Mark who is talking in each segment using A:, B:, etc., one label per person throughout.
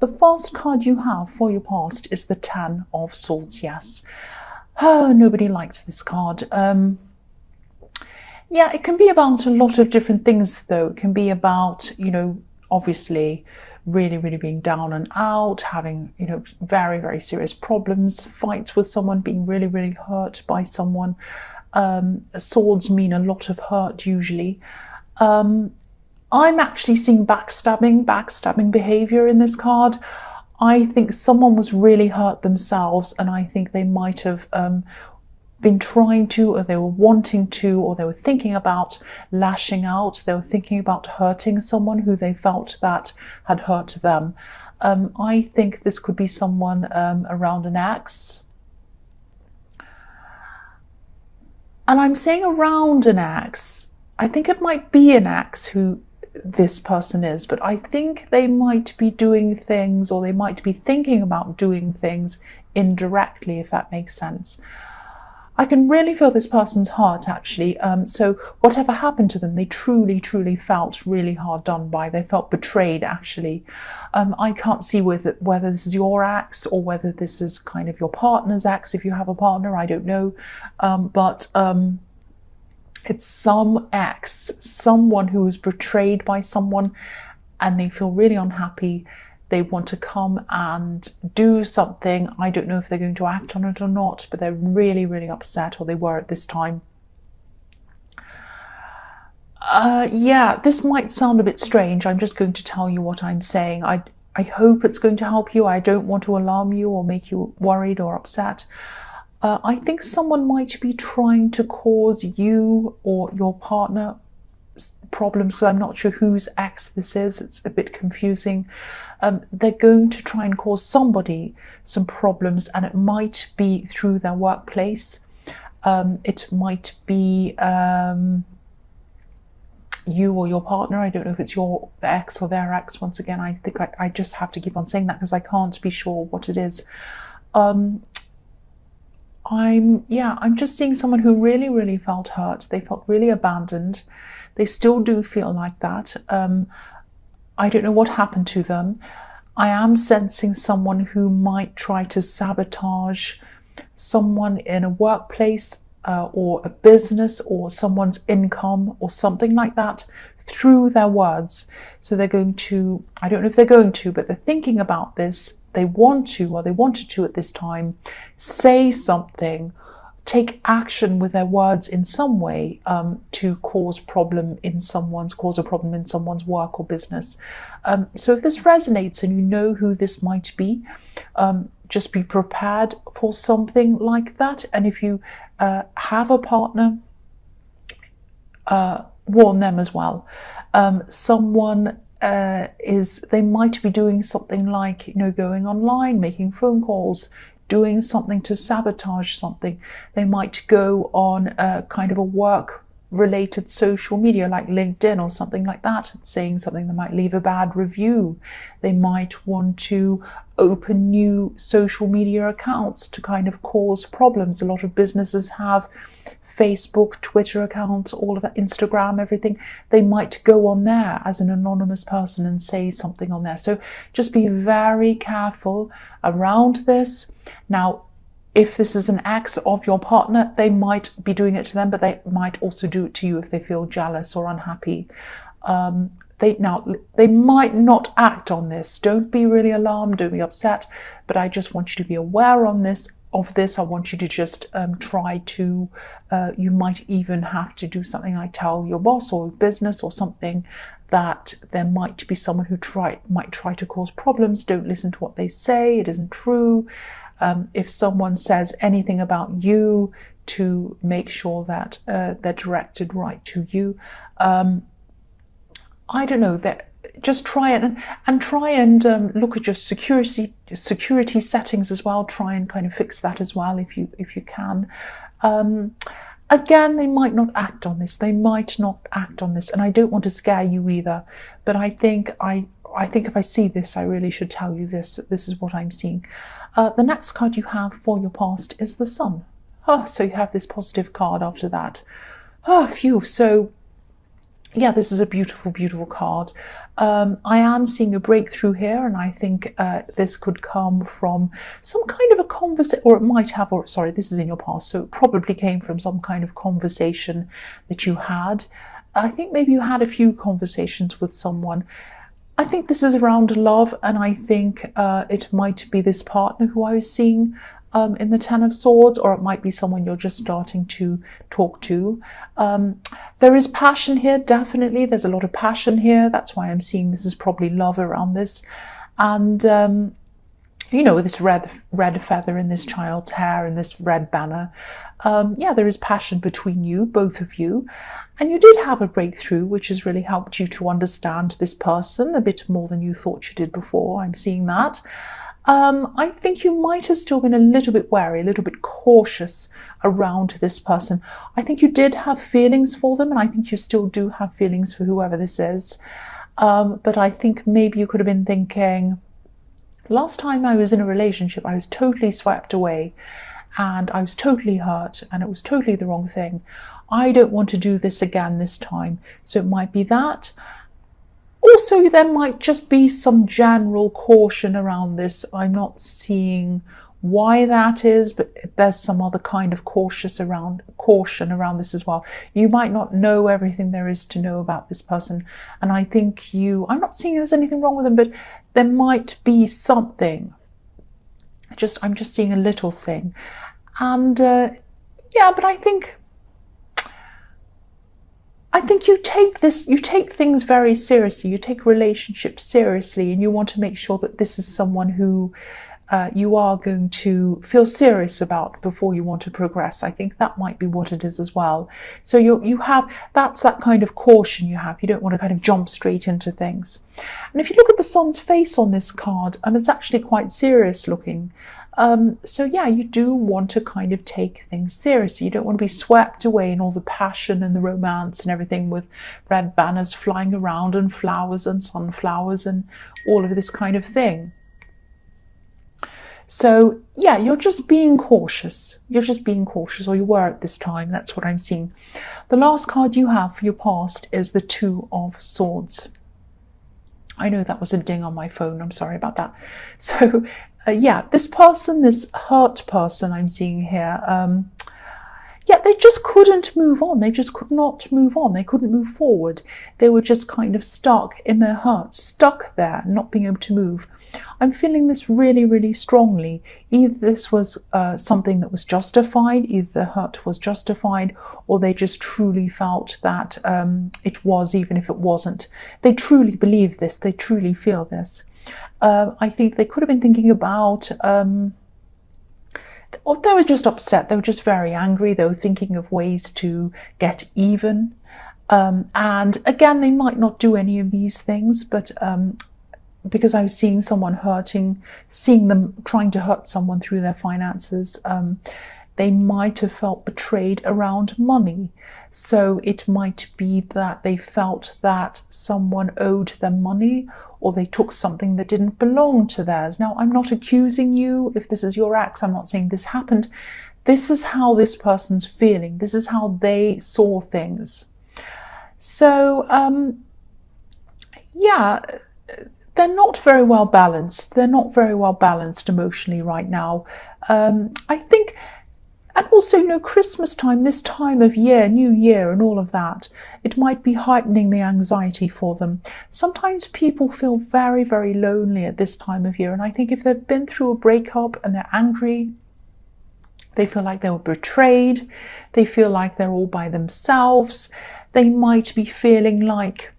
A: The first card you have for your past is the Ten of Swords. Yes. Oh, nobody likes this card. Yeah, it can be about a lot of different things, though. It can be about, obviously really, really being down and out, having, very, very serious problems, fights with someone, being really, really hurt by someone. Swords mean a lot of hurt usually. I'm actually seeing backstabbing behavior in this card. I think someone was really hurt themselves, and I think they might have been trying to, or they were wanting to, or they were thinking about lashing out. They were thinking about hurting someone who they felt that had hurt them. I think this could be someone around an ex. And I'm saying around an ex. I think it might be an ex who this person is, but I think they might be doing things, or they might be thinking about doing things indirectly, if that makes sense. I can really feel this person's heart, actually. So whatever happened to them, they truly, truly felt really hard done by. They felt betrayed, actually. I can't see whether this is your ex or whether this is kind of your partner's ex. If you have a partner, I don't know. But it's some ex, someone who was betrayed by someone, and they feel really unhappy. They want to come and do something. I don't know if they're going to act on it or not, but they're really, really upset, or they were at this time. Yeah, this might sound a bit strange. I'm just going to tell you what I'm saying. I hope it's going to help you. I don't want to alarm you or make you worried or upset. I think someone might be trying to cause you or your partner problems, because I'm not sure whose ex this is. It's a bit confusing. They're going to try and cause somebody some problems, and it might be through their workplace. It might be you or your partner. I don't know if it's your ex or their ex. Once again, I think I just have to keep on saying that because I can't be sure what it is. I'm just seeing someone who really, really felt hurt. They felt really abandoned. They still do feel like that. I don't know what happened to them. I am sensing someone who might try to sabotage someone in a workplace or a business, or someone's income or something like that, through their words. So they're going to, I don't know if they're going to, but they're thinking about this. They want to, or they wanted to at this time, say something, take action with their words in some way to cause a problem in someone's work or business. So if this resonates and you know who this might be, just be prepared for something like that. And if you have a partner, warn them as well. Someone they might be doing something like, going online, making phone calls, doing something to sabotage something. They might go on a kind of a work-related social media like LinkedIn or something like that, saying something that might leave a bad review. They might want to open new social media accounts to kind of cause problems. A lot of businesses have Facebook, Twitter accounts, all of that, Instagram, everything. They might go on there as an anonymous person and say something on there. So just be very careful around this. Now, if this is an ex of your partner, they might be doing it to them, but they might also do it to you if they feel jealous or unhappy. They might not act on this. Don't be really alarmed, don't be upset, but I just want you to be aware of this. I want you to just try to, you might even have to do something like tell your boss or business or something that there might be someone who might try to cause problems. Don't listen to what they say. It isn't true. If someone says anything about you, to make sure that they're directed right to you. I don't know, that just try it and try and look at your security settings as well. Try and kind of fix that as well if you can. Again, they might not act on this. And I don't want to scare you either. But I think if I see this, I really should tell you this. This is what I'm seeing. The next card you have for your past is the Sun. So you have this positive card after that. Phew. So yeah, this is a beautiful, beautiful card. I am seeing a breakthrough here, and I think this could come from some kind of a conversation, or it might have, or sorry, this is in your past, so it probably came from some kind of conversation that you had. I think maybe you had a few conversations with someone. I think this is around love, and I think it might be this partner who I was seeing in the Ten of Swords, or it might be someone you're just starting to talk to. There is passion here, definitely. There's a lot of passion here. That's why I'm seeing this is probably love around this. And, you know, with this red feather in this child's hair and this red banner, yeah, there is passion between you, both of you. And you did have a breakthrough, which has really helped you to understand this person a bit more than you thought you did before. I'm seeing that. I think you might have still been a little bit wary, a little bit cautious around this person. I think you did have feelings for them, and I think you still do have feelings for whoever this is. But I think maybe you could have been thinking, last time I was in a relationship, I was totally swept away and I was totally hurt and it was totally the wrong thing. I don't want to do this again this time. So it might be that. Also, there might just be some general caution around this. I'm not seeing why that is, but there's some other kind of caution around this as well. You might not know everything there is to know about this person. And I think I'm not seeing there's anything wrong with them, but there might be something. I'm just seeing a little thing. And yeah, but I think you take things very seriously. You take relationships seriously, and you want to make sure that this is someone who you are going to feel serious about before you want to progress. I think that might be what it is as well. So that's that kind of caution you have. You don't want to kind of jump straight into things. And if you look at the sun's face on this card, it's actually quite serious looking. So yeah, you do want to kind of take things seriously. You don't want to be swept away in all the passion and the romance and everything with red banners flying around and flowers and sunflowers and all of this kind of thing. So yeah, you're just being cautious. You're just being cautious, or you were at this time. That's what I'm seeing. The last card you have for your past is the Two of Swords. I know that was a ding on my phone. I'm sorry about that. So yeah, this person, this hurt person I'm seeing here, yeah, they just couldn't move on. They just could not move on. They couldn't move forward. They were just kind of stuck in their hurt, stuck there, not being able to move. I'm feeling this really, really strongly. Either this was something that was justified, either the hurt was justified, or they just truly felt that it was, even if it wasn't. They truly believe this. They truly feel this. I think they could have been thinking about, or they were just upset. They were just very angry. They were thinking of ways to get even. And again, they might not do any of these things, but because I was seeing someone seeing them trying to hurt someone through their finances, they might have felt betrayed around money. So it might be that they felt that someone owed them money, or they took something that didn't belong to theirs. Now, I'm not accusing you. If this is your ex, I'm not saying this happened. This is how this person's feeling. This is how they saw things. So, yeah, they're not very well balanced. They're not very well balanced emotionally right now. I think, and also, you know, Christmas time, this time of year, New Year and all of that, it might be heightening the anxiety for them. Sometimes people feel very, very lonely at this time of year. And I think if they've been through a breakup and they're angry, they feel like they were betrayed, they feel like they're all by themselves, they might be feeling like,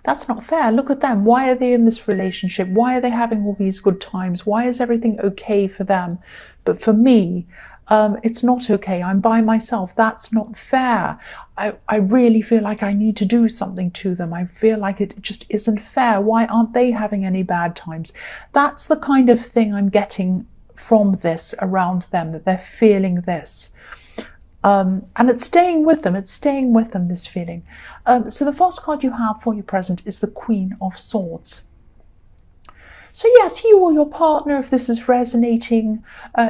A: that's not fair. Look at them. Why are they in this relationship? Why are they having all these good times? Why is everything okay for them? But for me, it's not okay. I'm by myself. That's not fair. I really feel like I need to do something to them. I feel like it just isn't fair. Why aren't they having any bad times? That's the kind of thing I'm getting from this around them, that they're feeling this. And it's staying with them. It's staying with them, this feeling. So the first card you have for your present is the Queen of Swords. So yes, you or your partner, if this is resonating,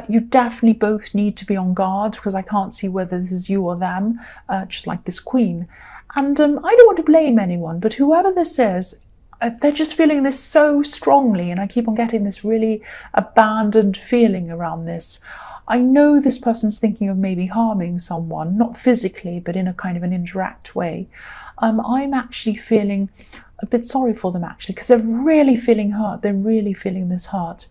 A: you definitely both need to be on guard, because I can't see whether this is you or them, just like this Queen. And I don't want to blame anyone, but whoever this is, they're just feeling this so strongly, and I keep on getting this really abandoned feeling around this. I know this person's thinking of maybe harming someone, not physically, but in a kind of an indirect way. I'm actually feeling a bit sorry for them, actually, because they're really feeling hurt. They're really feeling this hurt.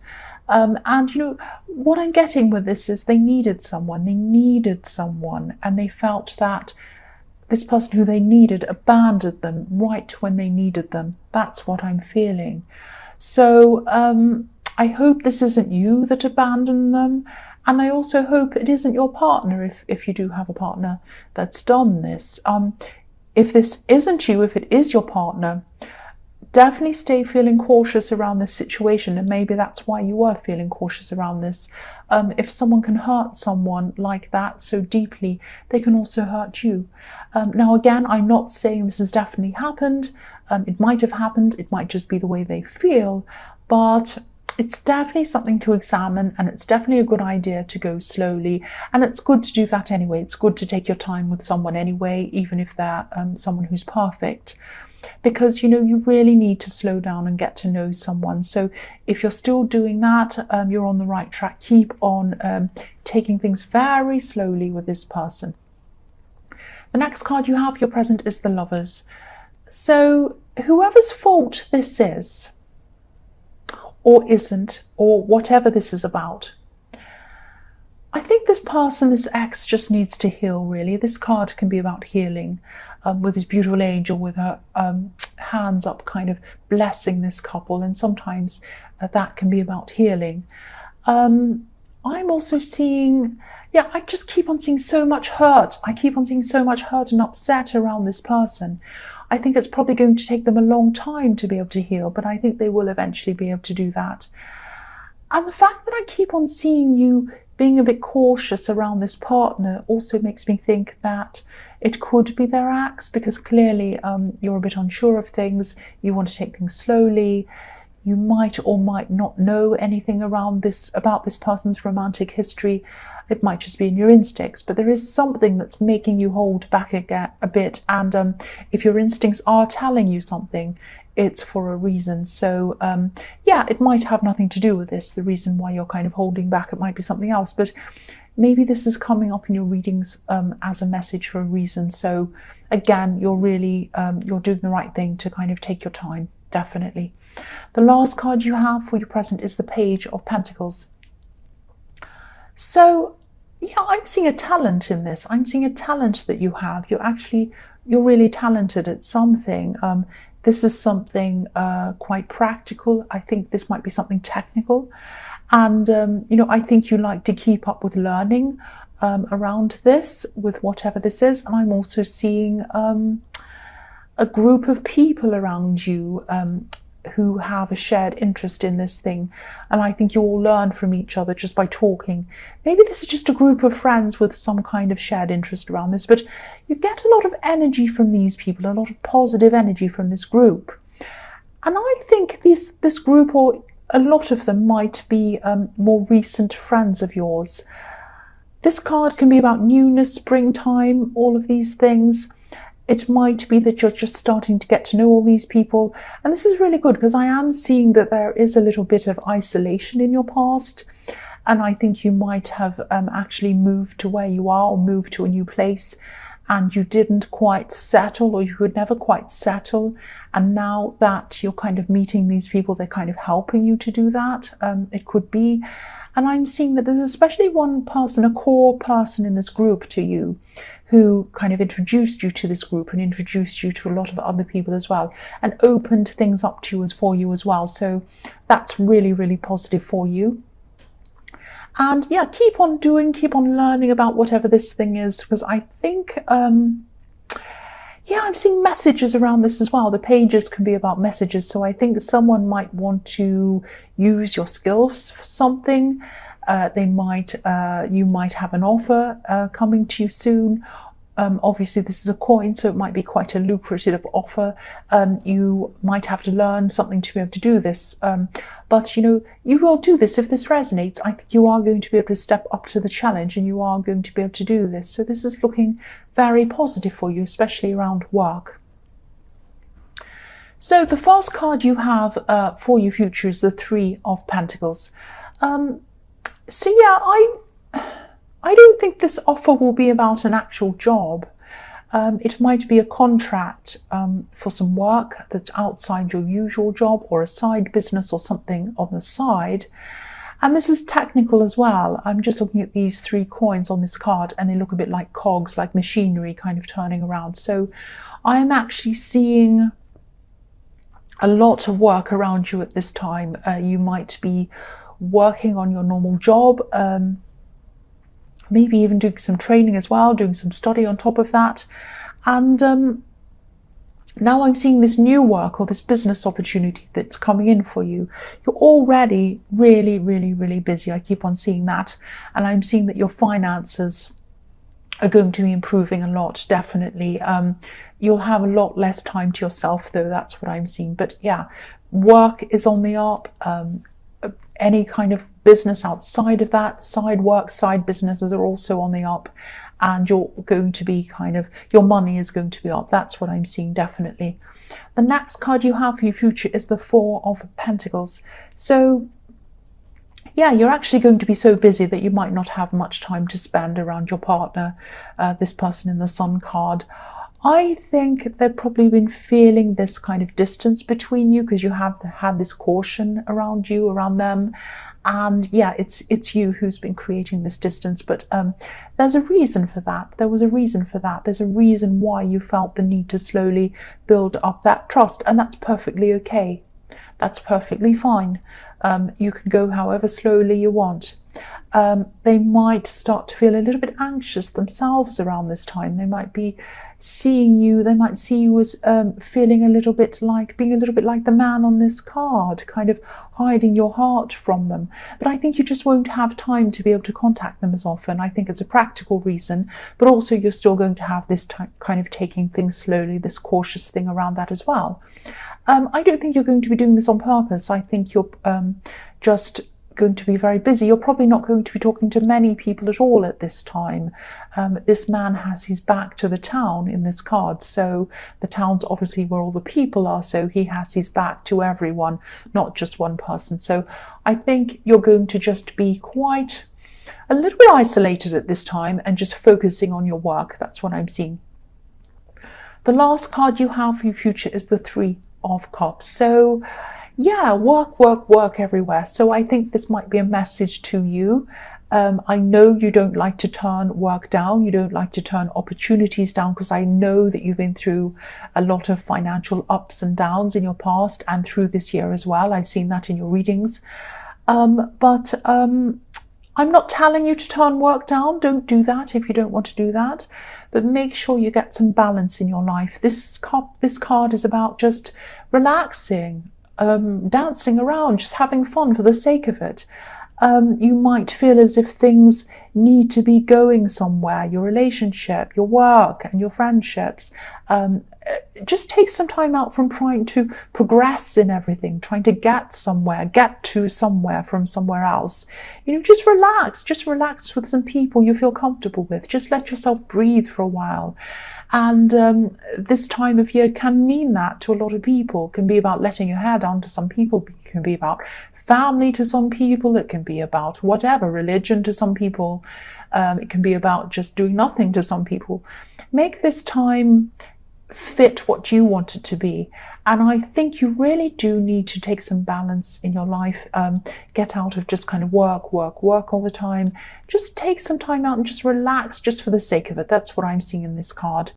A: And, you know, what I'm getting with this is they needed someone. They needed someone, and they felt that this person who they needed abandoned them right when they needed them. That's what I'm feeling. So I hope this isn't you that abandoned them. And I also hope it isn't your partner, if you do have a partner that's done this. If this isn't you, if it is your partner, definitely stay feeling cautious around this situation, and maybe that's why you were feeling cautious around this. If someone can hurt someone like that so deeply, they can also hurt you. Now again, I'm not saying this has definitely happened. It might have happened, it might just be the way they feel, but it's definitely something to examine, and it's definitely a good idea to go slowly, and it's good to do that anyway. It's good to take your time with someone anyway, even if they're someone who's perfect. Because, you know, you really need to slow down and get to know someone. So if you're still doing that, you're on the right track. Keep on taking things very slowly with this person. The next card you have, your present, is the Lovers. So whoever's fault this is, or isn't, or whatever this is about, I think this person, this ex, just needs to heal, really. This card can be about healing, with this beautiful angel with her hands up, kind of blessing this couple, and sometimes that can be about healing. I'm also seeing, yeah, I just keep on seeing so much hurt. I keep on seeing so much hurt and upset around this person. I think it's probably going to take them a long time to be able to heal, but I think they will eventually be able to do that. And the fact that I keep on seeing you being a bit cautious around this partner also makes me think that it could be their ex, because clearly you're a bit unsure of things. You want to take things slowly. You might or might not know anything around this, about this person's romantic history. It might just be in your instincts, but there is something that's making you hold back a bit. And if your instincts are telling you something, it's for a reason. So yeah, it might have nothing to do with this, the reason why you're kind of holding back. It might be something else, but maybe this is coming up in your readings as a message for a reason. So again, you're really, you're doing the right thing to kind of take your time, definitely. The last card you have for your present is the Page of Pentacles. So yeah, I'm seeing a talent in this. I'm seeing a talent that you have. You're really talented at something. This is something quite practical. I think this might be something technical. And, you know, I think you like to keep up with learning around this, with whatever this is. And I'm also seeing a group of people around you who have a shared interest in this thing. And I think you all learn from each other just by talking. Maybe this is just a group of friends with some kind of shared interest around this, but you get a lot of energy from these people, a lot of positive energy from this group. And I think this group, or a lot of them, might be more recent friends of yours. This card can be about newness, springtime, all of these things. It might be that you're just starting to get to know all these people. And this is really good, because I am seeing that there is a little bit of isolation in your past. And I think you might have actually moved to where you are, or moved to a new place, and you didn't quite settle, or you could never quite settle. And now that you're kind of meeting these people, they're kind of helping you to do that. It could be. And I'm seeing that there's especially one person, a core person in this group to you, who kind of introduced you to this group and introduced you to a lot of other people as well, and opened things up to you for you as well. So that's really, really positive for you. And yeah, keep on learning about whatever this thing is, because I think, yeah, I'm seeing messages around this as well. The pages can be about messages. So I think someone might want to use your skills for something. You might have an offer coming to you soon, Obviously, this is a coin, so it might be quite a lucrative offer. You might have to learn something to be able to do this. But, you will do this. If this resonates, I think you are going to be able to step up to the challenge and you are going to be able to do this. So this is looking very positive for you, especially around work. So the first card you have for your future is the Three of Pentacles. So yeah, I don't think this offer will be about an actual job. It might be a contract for some work that's outside your usual job, or a side business or something on the side. And this is technical as well. I'm just looking at these 3 coins on this card and they look a bit like cogs, like machinery kind of turning around. So I am actually seeing a lot of work around you at this time. You might be working on your normal job, maybe even doing some training as well, doing some study on top of that. And now I'm seeing this new work or this business opportunity that's coming in for you. You're already really, really, really busy. I keep on seeing that. And I'm seeing that your finances are going to be improving a lot, definitely. You'll have a lot less time to yourself, though. That's what I'm seeing. But yeah, work is on the up. Any kind of business outside of that, side work, side businesses are also on the up, and you're going to be your money is going to be up. That's what I'm seeing, definitely. The next card you have for your future is the Four of Pentacles. So yeah, you're actually going to be so busy that you might not have much time to spend around your partner, this person in the Sun card. I think they've probably been feeling this kind of distance between you because you have had this caution around you, around them. And yeah, it's you who's been creating this distance. But there's a reason for that. There was a reason for that. There's a reason why you felt the need to slowly build up that trust. And that's perfectly okay. That's perfectly fine. You can go however slowly you want. They might start to feel a little bit anxious themselves around this time. They might be seeing you, they might see you as feeling a little bit like, being a little bit like the man on this card, kind of hiding your heart from them. But I think you just won't have time to be able to contact them as often. I think it's a practical reason, but also you're still going to have this kind of taking things slowly, this cautious thing around that as well. I don't think you're going to be doing this on purpose. I think you're just going to be very busy. You're probably not going to be talking to many people at all at this time. This man has his back to the town in this card, so the town's obviously where all the people are, so he has his back to everyone, not just one person. So I think you're going to just be quite a little bit isolated at this time and just focusing on your work. That's what I'm seeing. The last card you have for your future is the Three of Cups. So yeah, work, work, work everywhere. So I think this might be a message to you. I know you don't like to turn work down. You don't like to turn opportunities down, because I know that you've been through a lot of financial ups and downs in your past and through this year as well. I've seen that in your readings. But I'm not telling you to turn work down. Don't do that if you don't want to do that. But make sure you get some balance in your life. This card is about just relaxing, dancing around, just having fun for the sake of it. You might feel as if things need to be going somewhere, your relationship, your work and your friendships. Just take some time out from trying to progress in everything, trying to get somewhere, get to somewhere from somewhere else. Just relax with some people you feel comfortable with. Just let yourself breathe for a while. And this time of year can mean that to a lot of people. It can be about letting your hair down to some people. It can be about family to some people. It can be about whatever, religion to some people. It can be about just doing nothing to some people. Make this time fit what you want it to be. And I think you really do need to take some balance in your life. Get out of just kind of work all the time. Just take some time out and just relax just for the sake of it. That's what I'm seeing in this card.